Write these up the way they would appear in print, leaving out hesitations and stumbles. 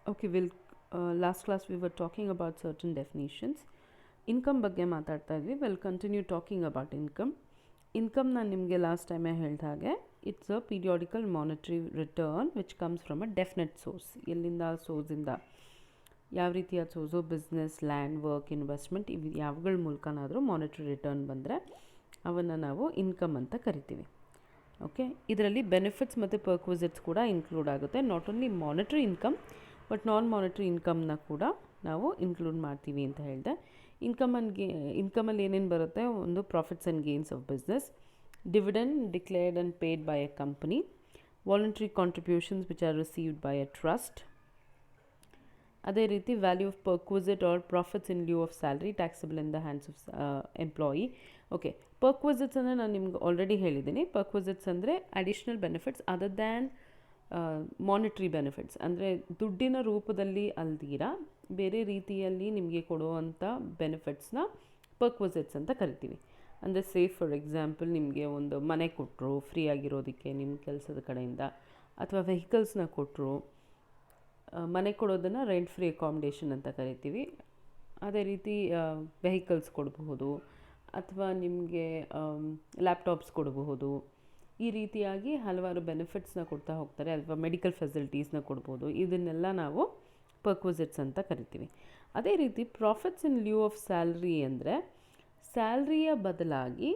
Okay, last class we were talking about certain definitions. Income ಬಗ್ಗೆ ಮಾತಾಡ್ತಾ ಇದ್ವಿ. We'll continue talking about income. Income ನಾನು ನಿಮಗೆ last ಟೈಮೇ ಹೇಳಿದ ಹಾಗೆ it's a periodical monetary return which comes from a definite source. ಎಲ್ಲಿಂದ ಸೋರ್ಸಿಂದ, ಯಾವ ರೀತಿಯ source, business, land, work, investment, ಇವು ಯಾವಗಳ ಮೂಲಕನಾದರೂ ಮಾನಿಟರಿ ರಿಟರ್ನ್ ಬಂದರೆ ಅವನ್ನು ನಾವು ಇನ್ಕಮ್ ಅಂತ ಕರಿತೀವಿ. ಓಕೆ, ಇದರಲ್ಲಿ ಬೆನಿಫಿಟ್ಸ್ ಮತ್ತು ಪರ್ಕ್ವಿಸಿಟ್ಸ್ ಕೂಡ ಇನ್ಕ್ಲೂಡ್ ಆಗುತ್ತೆ. Not only monetary income but non monetary ಇನ್ಕಮ್ನ ಕೂಡ ನಾವು ಇನ್ಕ್ಲೂಡ್ ಮಾಡ್ತೀವಿ ಅಂತ ಹೇಳಿದೆ. ಇನ್ಕಮಲ್ಲಿ ಏನೇನು ಬರುತ್ತೆ, ಒಂದು profits and gains of business, dividend declared and paid by a company, voluntary contributions which are received by a trust. ಅದೇ ರೀತಿ value of perquisite or profits in lieu of salary taxable in the hands of employee. Okay, perquisites ಅಂದರೆ ನಾನು ನಿಮ್ಗೆ already ಹೇಳಿದ್ದೀನಿ. Perquisites ಅಂದರೆ additional benefits other than monetary benefits, ಅಂದರೆ ದುಡ್ಡಿನ ರೂಪದಲ್ಲಿ ಅಲ್ದಿರ ಬೇರೆ ರೀತಿಯಲ್ಲಿ ನಿಮಗೆ ಕೊಡುವಂಥ ಬೆನಿಫಿಟ್ಸ್ನ ಪರ್ಕ್ವಿಸಿಟ್ಸ್ ಅಂತ ಕರಿತೀವಿ. ಅಂದರೆ ಫಾರ್ ಎಕ್ಸಾಂಪಲ್ ನಿಮಗೆ ಒಂದು ಮನೆ ಕೊಟ್ಟರು ಫ್ರೀ ಆಗಿರೋದಕ್ಕೆ ನಿಮ್ಮ ಕೆಲಸದ ಕಡೆಯಿಂದ, ಅಥವಾ ವೆಹಿಕಲ್ಸ್ನ ಕೊಟ್ಟರು. ಮನೆ ಕೊಡೋದನ್ನು ರೆಂಟ್ ಫ್ರೀ ಅಕಾಮಿಡೇಷನ್ ಅಂತ ಕರಿತೀವಿ. ಅದೇ ರೀತಿ ವೆಹಿಕಲ್ಸ್ ಕೊಡಬಹುದು, ಅಥವಾ ನಿಮಗೆ ಲ್ಯಾಪ್ಟಾಪ್ಸ್ ಕೊಡಬಹುದು. ಈ ರೀತಿಯಾಗಿ ಹಲವಾರು ಬೆನಿಫಿಟ್ಸ್ನ ಕೊಡ್ತಾ ಹೋಗ್ತಾರೆ, ಅಥವಾ ಮೆಡಿಕಲ್ ಫೆಸಿಲಿಟೀಸ್ನ ಕೊಡ್ಬೋದು. ಇದನ್ನೆಲ್ಲ ನಾವು ಪರ್ಕ್ವಿಸಿಟ್ಸ್ ಅಂತ ಕರಿತೀವಿ. ಅದೇ ರೀತಿ profits in lieu of salary ಅಂದರೆ ಸ್ಯಾಲ್ರಿಯ ಬದಲಾಗಿ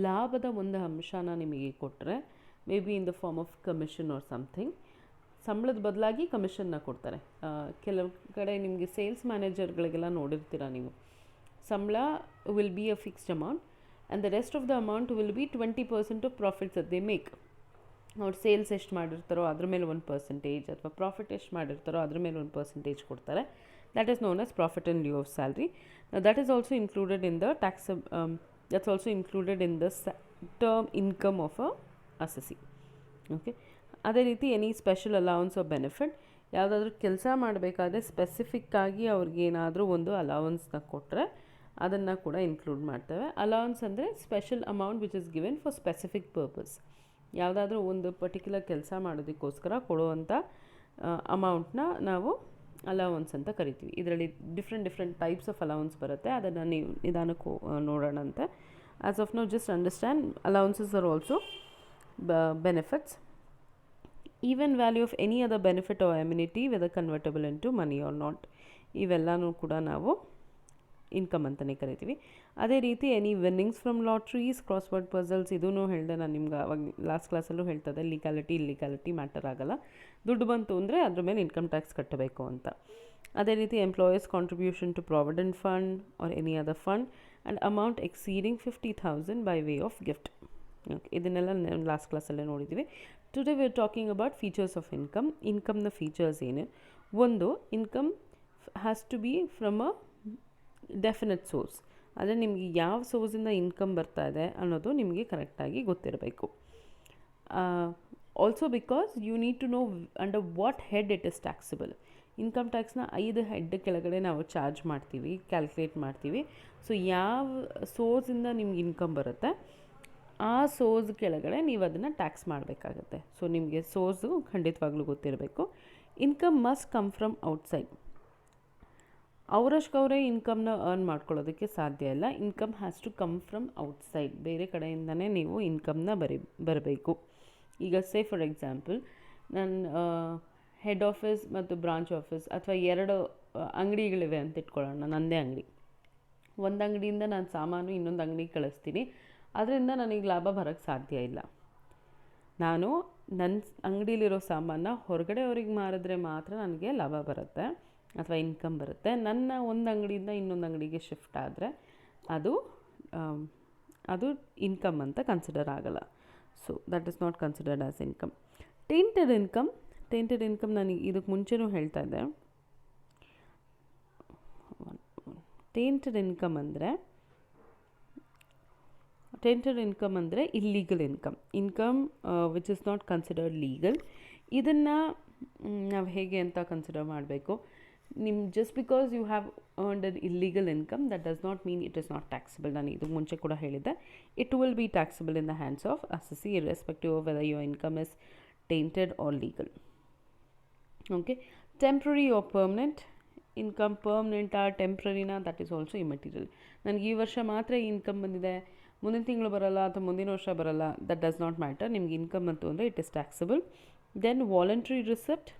ಲಾಭದ ಒಂದು ಅಂಶನ ನಿಮಗೆ ಕೊಟ್ಟರೆ, maybe in the form of commission or something. ಸಂಬಳದ ಬದಲಾಗಿ ಕಮಿಷನ್ನ ಕೊಡ್ತಾರೆ. ಕೆಲವು ಕಡೆ ನಿಮಗೆ ಸೇಲ್ಸ್ ಮ್ಯಾನೇಜರ್ಗಳಿಗೆಲ್ಲ ನೋಡಿರ್ತೀರ ನೀವು, ಸಂಬಳ will be a fixed amount and the rest of the amount will be 20% of profits that they make. ಅವ್ರು ಸೇಲ್ಸ್ ಎಷ್ಟು ಮಾಡಿರ್ತಾರೋ ಅದ್ರ ಮೇಲೆ 1%, ಅಥವಾ ಪ್ರಾಫಿಟ್ ಎಷ್ಟು ಮಾಡಿರ್ತಾರೋ ಅದ್ರ ಮೇಲೆ 1% ಕೊಡ್ತಾರೆ. That is known as profit in lieu of salary. That is also included in the tax, that's also included in the term income of a assessee. Okay, ಅದೇ ರೀತಿ any special allowance of benefit, ಯಾವುದಾದ್ರೂ ಕೆಲಸ ಮಾಡಬೇಕಾದ್ರೆ ಸ್ಪೆಸಿಫಿಕ್ಕಾಗಿ ಅವ್ರಿಗೇನಾದರೂ ಒಂದು ಅಲೌನ್ಸ್ನ ಕೊಟ್ಟರೆ ಅದನ್ನು ಕೂಡ include ಮಾಡ್ತೇವೆ. ಅಲೌನ್ಸ್ ಅಂದರೆ special amount which is given for specific purpose. ಯಾವುದಾದ್ರೂ ಒಂದು ಪರ್ಟಿಕ್ಯುಲರ್ ಕೆಲಸ ಮಾಡೋದಕ್ಕೋಸ್ಕರ ಕೊಡುವಂಥ ಅಮೌಂಟ್ನ ನಾವು ಅಲೌನ್ಸ್ ಅಂತ ಕರಿತೀವಿ. ಇದರಲ್ಲಿ ಡಿಫ್ರೆಂಟ್ ಟೈಪ್ಸ್ ಆಫ್ ಅಲೌನ್ಸ್ ಬರುತ್ತೆ, ಅದನ್ನು ನೀವು ನಿಧಾನಕ್ಕೂ ನೋಡೋಣಂತೆ. As of now just understand allowances are also benefits. Even value of any other benefit or immunity whether convertible in to money or not, ಇವೆಲ್ಲನೂ ಕೂಡ ನಾವು ಇನ್ಕಮ್ ಅಂತಲೇ ಕರಿತೀವಿ. ಅದೇ ರೀತಿ any winnings from lotteries, crossword puzzles, ಇದೂ ಹೇಳಿದೆ ನಾನು ನಿಮ್ಗೆ ಅವಾಗ ಲಾಸ್ಟ್ ಕ್ಲಾಸಲ್ಲೂ ಹೇಳ್ತದೆ. ಇಲ್ಲಿಗಾಲಿಟಿ ಮ್ಯಾಟರ್ ಆಗಲ್ಲ, ದುಡ್ಡು ಬಂತು ಅಂದರೆ ಅದ್ರ ಮೇಲೆ ಇನ್ಕಮ್ ಟ್ಯಾಕ್ಸ್ ಕಟ್ಟಬೇಕು ಅಂತ. ಅದೇ ರೀತಿ employees contribution to provident fund or any other fund and amount exceeding 50,000 by way of gift. Okay, ಇದನ್ನೆಲ್ಲ ಲಾಸ್ಟ್ ಕ್ಲಾಸಲ್ಲೇ ನೋಡಿದ್ದೀವಿ. Today we are talking about features of income. ಇನ್ಕಮ್ನ ಫೀಚರ್ಸ್ ಏನು? ಒಂದು, income has to be from a definite source. ಅಂದರೆ ನಿಮಗೆ ಯಾವ ಸೋರ್ಸಿಂದ income ಬರ್ತಾ ಇದೆ ಅನ್ನೋದು ನಿಮಗೆ ಕರೆಕ್ಟಾಗಿ ಗೊತ್ತಿರಬೇಕು. Also because you need to know under what head it is taxable. Income ಟ್ಯಾಕ್ಸ್ನ 5 ಹೆಡ್ ಕೆಳಗಡೆ ನಾವು ಚಾರ್ಜ್ ಮಾಡ್ತೀವಿ, ಕ್ಯಾಲ್ಕುಲೇಟ್ ಮಾಡ್ತೀವಿ. ಸೊ ಯಾವ ಸೋರ್ಸಿಂದ ನಿಮ್ಗೆ ಇನ್ಕಮ್ ಬರುತ್ತೆ ಆ ಸೋರ್ಸ್ ಕೆಳಗಡೆ ನೀವು ಅದನ್ನು ಟ್ಯಾಕ್ಸ್ ಮಾಡಬೇಕಾಗತ್ತೆ. ಸೊ ನಿಮಗೆ ಸೋರ್ಸು ಖಂಡಿತವಾಗ್ಲೂ ಗೊತ್ತಿರಬೇಕು. Income must come from outside. ಅವರಷ್ಟವರೇ ಇನ್ಕಮ್ನ ಅರ್ನ್ ಮಾಡ್ಕೊಳ್ಳೋದಕ್ಕೆ ಸಾಧ್ಯ ಇಲ್ಲ. Income has to come from outside, ಬೇರೆ ಕಡೆಯಿಂದನೇ ನೀವು ಇನ್ಕಮ್ನ ಬರಬೇಕು. ಈಗ ಫಾರ್ ಎಕ್ಸಾಂಪಲ್ ನನ್ನ ಹೆಡ್ ಆಫೀಸ್ ಮತ್ತು ಬ್ರಾಂಚ್ ಆಫೀಸ್, ಅಥವಾ 2 ಅಂಗಡಿಗಳಿವೆ ಅಂತ ಇಟ್ಕೊಳ್ಳೋಣ. ನನ್ನದೇ ಅಂಗಡಿ, ಒಂದು ಅಂಗಡಿಯಿಂದ ನಾನು ಸಾಮಾನು ಇನ್ನೊಂದು ಅಂಗಡಿಗೆ ಕಳಿಸ್ತೀನಿ, ಅದರಿಂದ ನನಗೆ ಲಾಭ ಬರೋಕ್ಕೆ ಸಾಧ್ಯ ಇಲ್ಲ. ನಾನು ನನ್ನ ಅಂಗಡಿಲಿರೋ ಸಾಮಾನ ಹೊರಗಡೆ ಅವ್ರಿಗೆ ಮಾರಿದ್ರೆ ಮಾತ್ರ ನನಗೆ ಲಾಭ ಬರುತ್ತೆ ಅಥವಾ ಇನ್ಕಮ್ ಬರುತ್ತೆ. ನನ್ನ ಒಂದು ಅಂಗಡಿಯಿಂದ ಇನ್ನೊಂದು ಅಂಗಡಿಗೆ ಶಿಫ್ಟ್ ಆದರೆ ಅದು ಇನ್ಕಮ್ ಅಂತ ಕನ್ಸಿಡರ್ ಆಗಲ್ಲ. So that is not considered as income. Tainted income ನನಗೆ ಇದಕ್ಕೆ ಮುಂಚೆನೂ ಹೇಳ್ತಾ ಇದ್ದೆ. ಟೇಂಟೆಡ್ ಇನ್ಕಮ್ ಅಂದರೆ illegal income which is not considered legal. ಇದನ್ನು ನಾವು ಹೇಗೆ ಅಂತ ಕನ್ಸಿಡರ್ ಮಾಡಬೇಕು? just because you have earned an illegal income, that does not mean it is not taxable. ನಾನು ಇದು ಮುಂಚೆ ಕೂಡ ಹೇಳಿದ್ದೆ, it will be taxable in the hands of assessee irrespective of whether your income is tainted or legal. Okay, temporary or permanent income, ಪರ್ಮನೆಂಟಾ ಟೆಂಪ್ರರಿನಾ, that is also immaterial. ನನಗೆ ಈ ವರ್ಷ ಮಾತ್ರ ಈ ಇನ್ಕಮ್ ಬಂದಿದೆ, ಮುಂದಿನ ತಿಂಗಳು ಬರೋಲ್ಲ ಅಥವಾ ಮುಂದಿನ ವರ್ಷ ಬರೋಲ್ಲ, ದಟ್ ಡಸ್ ನಾಟ್ ಮ್ಯಾಟರ್. ನಿಮ್ಗೆ ಇನ್ಕಮ್ ಅಂತು ಅಂದರೆ it is taxable. Then voluntary receipt,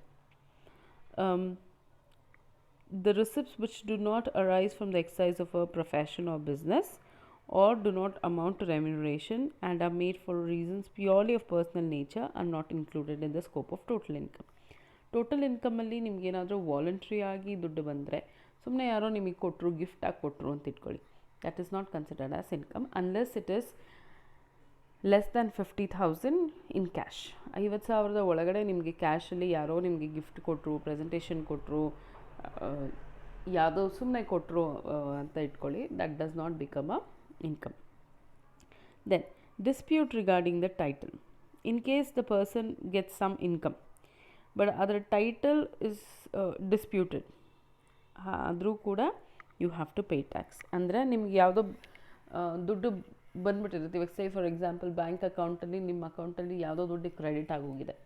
the receipts which do not arise from the exercise of a profession or business or do not amount to remuneration and are made for reasons purely of personal nature are not included in the scope of total income. Total ಇನ್ಕಮಲ್ಲಿ ನಿಮ್ಗೇನಾದರೂ voluntary ಆಗಿ ದುಡ್ಡು ಬಂದರೆ, ಸುಮ್ಮನೆ ಯಾರೋ ನಿಮಗೆ ಕೊಟ್ಟರು, ಗಿಫ್ಟಾಗಿ ಕೊಟ್ಟರು ಅಂತ ಇಟ್ಕೊಳ್ಳಿ, that is not considered as income unless it is less than 50,000 in cash. 50,000 ಒಳಗಡೆ ನಿಮಗೆ ಕ್ಯಾಶಲ್ಲಿ ಯಾರೋ ನಿಮಗೆ ಗಿಫ್ಟ್ ಕೊಟ್ಟರು, ಪ್ರೆಸೆಂಟೇಷನ್ ಕೊಟ್ಟರು, ಯಾವುದೋ ಸುಮ್ಮನೆ ಕೊಟ್ಟರು ಅಂತ ಇಟ್ಕೊಳ್ಳಿ, that does not become a income. Then dispute regarding the title. In case the person gets some income but ಅದರ ಟೈಟಲ್ ಇಸ್ ಡಿಸ್ಪ್ಯೂಟೆಡ್, ಆದರೂ ಕೂಡ you have to pay tax. ಅಂದರೆ ನಿಮ್ಗೆ ಯಾವುದೋ ದುಡ್ಡು ಬಂದುಬಿಟ್ಟಿರುತ್ತೆ. ಇವಾಗ ಸೇ ಫಾರ್ ಎಕ್ಸಾಂಪಲ್ ಬ್ಯಾಂಕ್ ಅಕೌಂಟಲ್ಲಿ, ನಿಮ್ಮ ಅಕೌಂಟಲ್ಲಿ ಯಾವುದೋ ದುಡ್ಡು ಕ್ರೆಡಿಟ್ ಆಗೋಗಿದೆ,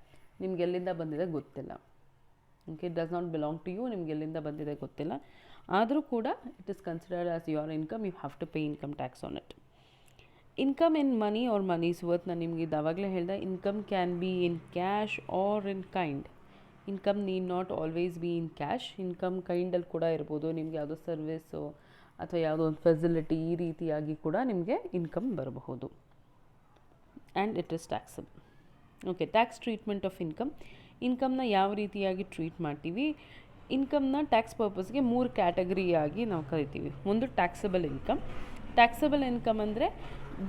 ನಿಮ್ಗೆ ಎಲ್ಲಿಂದ ಬಂದಿದೆ ಗೊತ್ತಿಲ್ಲ. Okay, it does not belong to you, ನಿಮ್ಗೆ ಎಲ್ಲಿಂದ ಬಂದಿದೆ ಗೊತ್ತಿಲ್ಲ, ಆದರೂ ಕೂಡ it is considered as your income, you have to pay income tax on it. Income in money or money's worth, ನಾನು ನಿಮಗೆ ಇದಾವಾಗಲೇ ಹೇಳಿದೆ, income can be in cash or in kind. Income need not always be in cash, income ಕೈಂಡಲ್ಲಿ ಕೂಡ ಇರ್ಬೋದು. ನಿಮಗೆ ಯಾವುದೋ service ಅಥವಾ ಯಾವುದೋ ಒಂದು ಫೆಸಿಲಿಟಿ, ಈ ರೀತಿಯಾಗಿ ಕೂಡ ನಿಮಗೆ ಇನ್ಕಮ್ ಬರಬಹುದು. And it is taxable. Okay, tax treatment of income. ಇನ್ಕಮ್ನ ಯಾವ ರೀತಿಯಾಗಿ ಟ್ರೀಟ್ ಮಾಡ್ತೀವಿ? ಇನ್ಕಮ್ನ ಟ್ಯಾಕ್ಸ್ ಪರ್ಪಸ್ಗೆ 3 ಕ್ಯಾಟಗರಿಯಾಗಿ ನಾವು ಕರಿತೀವಿ. ಒಂದು ಟ್ಯಾಕ್ಸಬಲ್ ಇನ್ಕಮ್. ಟ್ಯಾಕ್ಸಬಲ್ ಇನ್ಕಮ್ ಅಂದರೆ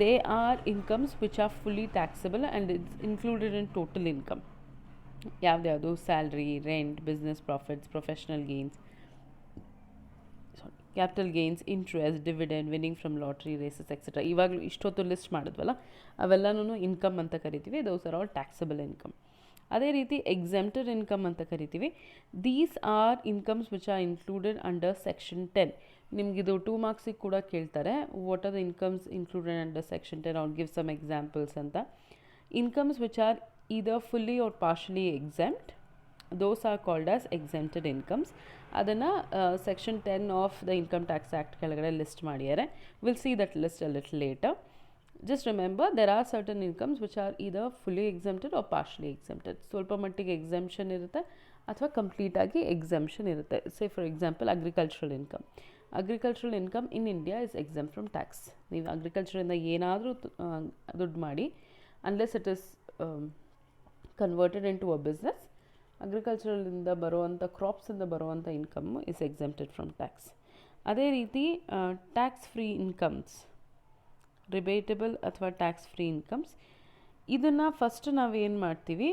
they are incomes which are fully taxable and it's included in total income. ಯಾವ್ದ್ಯಾವುದು? Salary, rent, business profits, professional gains, capital gains, interest, dividend, winning from lottery, races etcetera. ಇವಾಗಲೂ ಇಷ್ಟೊತ್ತು list ಮಾಡಿದ್ವಲ್ಲ, ಅವೆಲ್ಲನೂ income ಅಂತ ಕರಿತೀವಿ. Those are all taxable income. ಅದೇ ರೀತಿ exempted income ಅಂತ ಕರಿತೀವಿ. These are incomes which are included under section 10. ನಿಮಗಿದು 2 ಮಾರ್ಕ್ಸಿಗೆ ಕೂಡ ಕೇಳ್ತಾರೆ, what are the incomes included under section 10, are give some examples ಅಂತ. Incomes which are either fully or partially exempt, those are called as exempted incomes. ಅದನ್ನು section 10 of the income tax act ಕೆಳಗಡೆ list ಮಾಡಿದ್ದಾರೆ. Will see that list a little litre. Just remember, there are certain incomes which are either fully exempted or partially exempted. ಸ್ವಲ್ಪ ಮಟ್ಟಿಗೆ exemption ಇರುತ್ತೆ ಅಥವಾ ಕಂಪ್ಲೀಟಾಗಿ exemption ಇರುತ್ತೆ. Say for example agricultural income. Agricultural income in India is exempt from tax. ನೀವು ಅಗ್ರಿಕಲ್ಚರಿಂದ ಏನಾದರೂ ದುಡ್ಡು ಮಾಡಿ, unless it is converted in to a business, ಅಗ್ರಿಕಲ್ಚರಲಿಂದ ಬರುವಂಥ ಕ್ರಾಪ್ಸಿಂದ ಬರುವಂಥ income is exempted from tax. ಅದೇ ರೀತಿ ಟ್ಯಾಕ್ಸ್ ಫ್ರೀ ಇನ್ಕಮ್ಸ್, ರಿಬೇಟಬಲ್ ಅಥವಾ ಟ್ಯಾಕ್ಸ್ ಫ್ರೀ ಇನ್ಕಮ್ಸ್, ಇದನ್ನು ಫಸ್ಟ್ ನಾವೇನು ಮಾಡ್ತೀವಿ,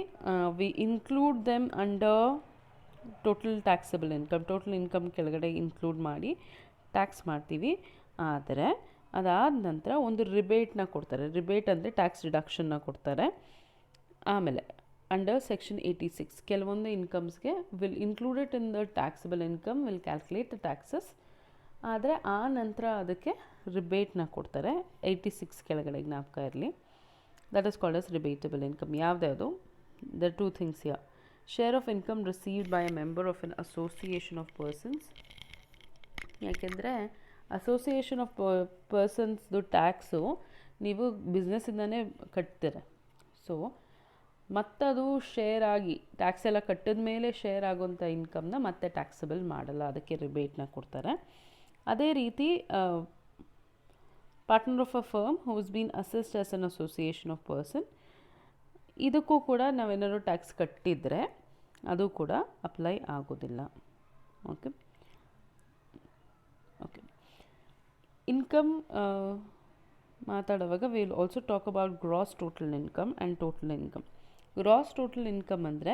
we include them under total taxable income. Total income ಕೆಳಗಡೆ ಇನ್ಕ್ಲೂಡ್ ಮಾಡಿ ಟ್ಯಾಕ್ಸ್ ಮಾಡ್ತೀವಿ. ಆದರೆ ಅದಾದ ನಂತರ ಒಂದು ರಿಬೇಟ್ನ ಕೊಡ್ತಾರೆ. ರಿಬೇಟ್ ಅಂದರೆ ಟ್ಯಾಕ್ಸ್ ರಿಡಕ್ಷನ್ನ ಕೊಡ್ತಾರೆ. ಆಮೇಲೆ ಅಂಡರ್ ಸೆಕ್ಷನ್ 86 ಕೆಲವೊಂದು ಇನ್ಕಮ್ಸ್ಗೆ will included in the taxable income, will calculate the taxes. ಆದರೆ ಆ ನಂತರ ಅದಕ್ಕೆ ರಿಬೇಟ್ನ ಕೊಡ್ತಾರೆ. 86 ಕೆಳಗಡೆ ಜ್ಞಾಪಕ ಇರಲಿ. That is called as rebatable income. ಯಾವ್ದ್ಯಾವುದು? The 2 things here. Share of income received by a member of an association of persons. ಯಾಕೆಂದರೆ ಅಸೋಸಿಯೇಷನ್ ಆಫ್ ಪರ್ಸನ್ಸ್ದು ಟ್ಯಾಕ್ಸು ನೀವು ಬಿಸ್ನೆಸ್ಸಿಂದನೇ ಕಟ್ತೀರ. ಸೊ ಮತ್ತದು ಶೇರ್ ಆಗಿ ಟ್ಯಾಕ್ಸ್ ಎಲ್ಲ ಕಟ್ಟಿದ ಮೇಲೆ ಶೇರ್ ಆಗೋಂಥ ಇನ್ಕಮ್ನ ಮತ್ತೆ ಟ್ಯಾಕ್ಸಬಲ್ ಮಾಡಲ್ಲ, ಅದಕ್ಕೆ ರಿಬೇಟ್ನ ಕೊಡ್ತಾರೆ. ಅದೇ ರೀತಿ partner of a firm who is been assessed as an association of person, ಇದಕ್ಕೂ ಕೂಡ ನಾವೇನಾದ್ರು ಟ್ಯಾಕ್ಸ್ ಕಟ್ಟಿದರೆ ಅದು ಕೂಡ ಅಪ್ಲೈ ಆಗೋದಿಲ್ಲ. ಓಕೆ ಓಕೆ ಇನ್ಕಮ್ ಮಾತಾಡುವಾಗ will also talk about gross total income and total income. Gross total income ಅಂದರೆ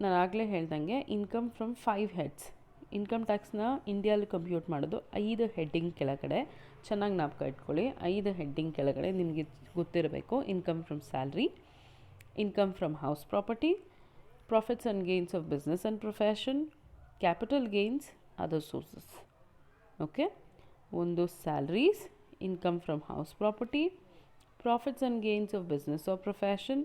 ನಾನು ಆಗಲೇ ಹೇಳ್ದಂಗೆ ಇನ್ಕಮ್ ಫ್ರಮ್ 5 ಹೆಡ್ಸ್. ಇನ್ಕಮ್ ಟ್ಯಾಕ್ಸ್ನ ಇಂಡಿಯಾದಲ್ಲಿ ಕಂಪ್ಯೂಟ್ ಮಾಡೋದು 5 ಹೆಡ್ಡಿಂಗ್ ಕೆಳಗಡೆ. ಚೆನ್ನಾಗಿ ಜ್ಞಾಪಕ ಇಟ್ಕೊಳ್ಳಿ, 5 ಹೆಡ್ಡಿಂಗ್ ಕೆಳಗಡೆ ನಿಮಗೆ ಗೊತ್ತಿರಬೇಕು. Income from salary, income from house property, profits and gains of business and profession, capital gains, other sources. Okay, ಒಂದು salaries, income from house property, profits and gains of business or profession,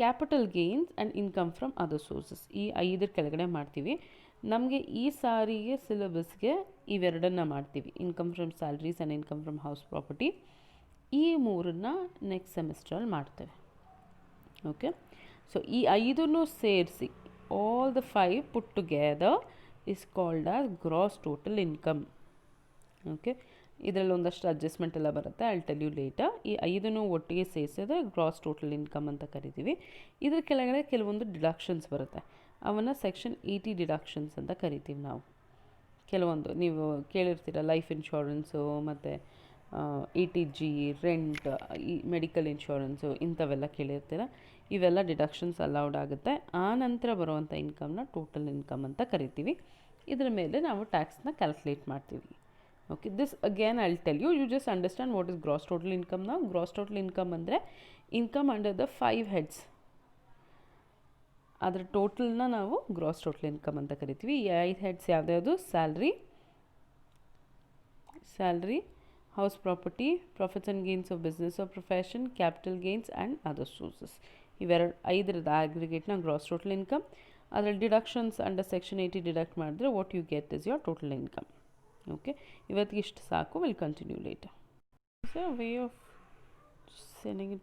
capital gains and income from other sources, ಈ 5 ಕೆಳಗಡೆ ಮಾಡ್ತೀವಿ. ನಮಗೆ ಈ ಸಾರಿಗೆ ಸಿಲೆಬಸ್ಗೆ ಇವೆರಡನ್ನು ಮಾಡ್ತೀವಿ, income from salaries and income from house property. ಈ 3 ನೆಕ್ಸ್ಟ್ ಸೆಮಿಸ್ಟ್ರಲ್ಲಿ ಮಾಡ್ತೇವೆ. ಓಕೆ, ಸೊ ಈ 5 ಸೇರಿಸಿ all the 5 put together is called as gross total income. Okay, ಇದರಲ್ಲಿ ಒಂದಷ್ಟು ಅಡ್ಜಸ್ಟ್ಮೆಂಟ್ ಎಲ್ಲ ಬರುತ್ತೆ, I will tell you later. ಈ 5 ಒಟ್ಟಿಗೆ ಸೇರಿಸಿದ್ರೆ ಗ್ರಾಸ್ ಟೋಟಲ್ ಇನ್ಕಮ್ ಅಂತ ಕರಿತೀವಿ. ಇದ್ರ ಕೆಳಗಡೆ ಕೆಲವೊಂದು ಡಿಡಕ್ಷನ್ಸ್ ಬರುತ್ತೆ, ಅವನ್ನ ಸೆಕ್ಷನ್ 80 ಡಿಡಕ್ಷನ್ಸ್ ಅಂತ ಕರಿತೀವಿ ನಾವು. ಕೆಲವೊಂದು ನೀವು ಕೇಳಿರ್ತೀರ, ಲೈಫ್ ಇನ್ಶೂರೆನ್ಸು ಮತ್ತು ATG, ರೆಂಟ್, ಈ ಮೆಡಿಕಲ್ ಇನ್ಶೂರೆನ್ಸು ಇಂಥವೆಲ್ಲ ಕೇಳಿರ್ತೀರ. ಇವೆಲ್ಲ ಡಿಡಕ್ಷನ್ಸ್ ಅಲೌಡ್ ಆಗುತ್ತೆ. ಆ ನಂತರ ಬರುವಂಥ ಇನ್ಕಮ್ನ ಟೋಟಲ್ ಇನ್ಕಮ್ ಅಂತ ಕರಿತೀವಿ. ಇದರ ಮೇಲೆ ನಾವು ಟ್ಯಾಕ್ಸ್ನ ಕ್ಯಾಲ್ಕುಲೇಟ್ ಮಾಡ್ತೀವಿ. Okay, this again I'll tell you, you just understand what is gross total income now. Gross total income ಅಂದರೆ income under the 5 heads, ಅದರ ಟೋಟಲ್ನ ನಾವು ಗ್ರಾಸ್ ಟೋಟಲ್ ಇನ್ಕಮ್ ಅಂತ ಕರಿತೀವಿ. ಈ 5 ಹೆಡ್ಸ್ ಯಾವ್ದು? Salary, house property, profits and gains of business of profession, capital gains and other sources. ಇವೆರಡು 5 ಆಗ್ರಿಗೇಟ್ನ gross total income. ಅದರಲ್ಲಿ ಡಿಡಕ್ಷನ್ಸ್ ಅಂಡರ್ ಸೆಕ್ಷನ್ 80 ಡಿಡಕ್ಟ್ ಮಾಡಿದ್ರೆ what you get is your total income. Okay, ಇವತ್ತಿಗೆ ಇಷ್ಟು ಸಾಕು. Will continue later. So way of sending it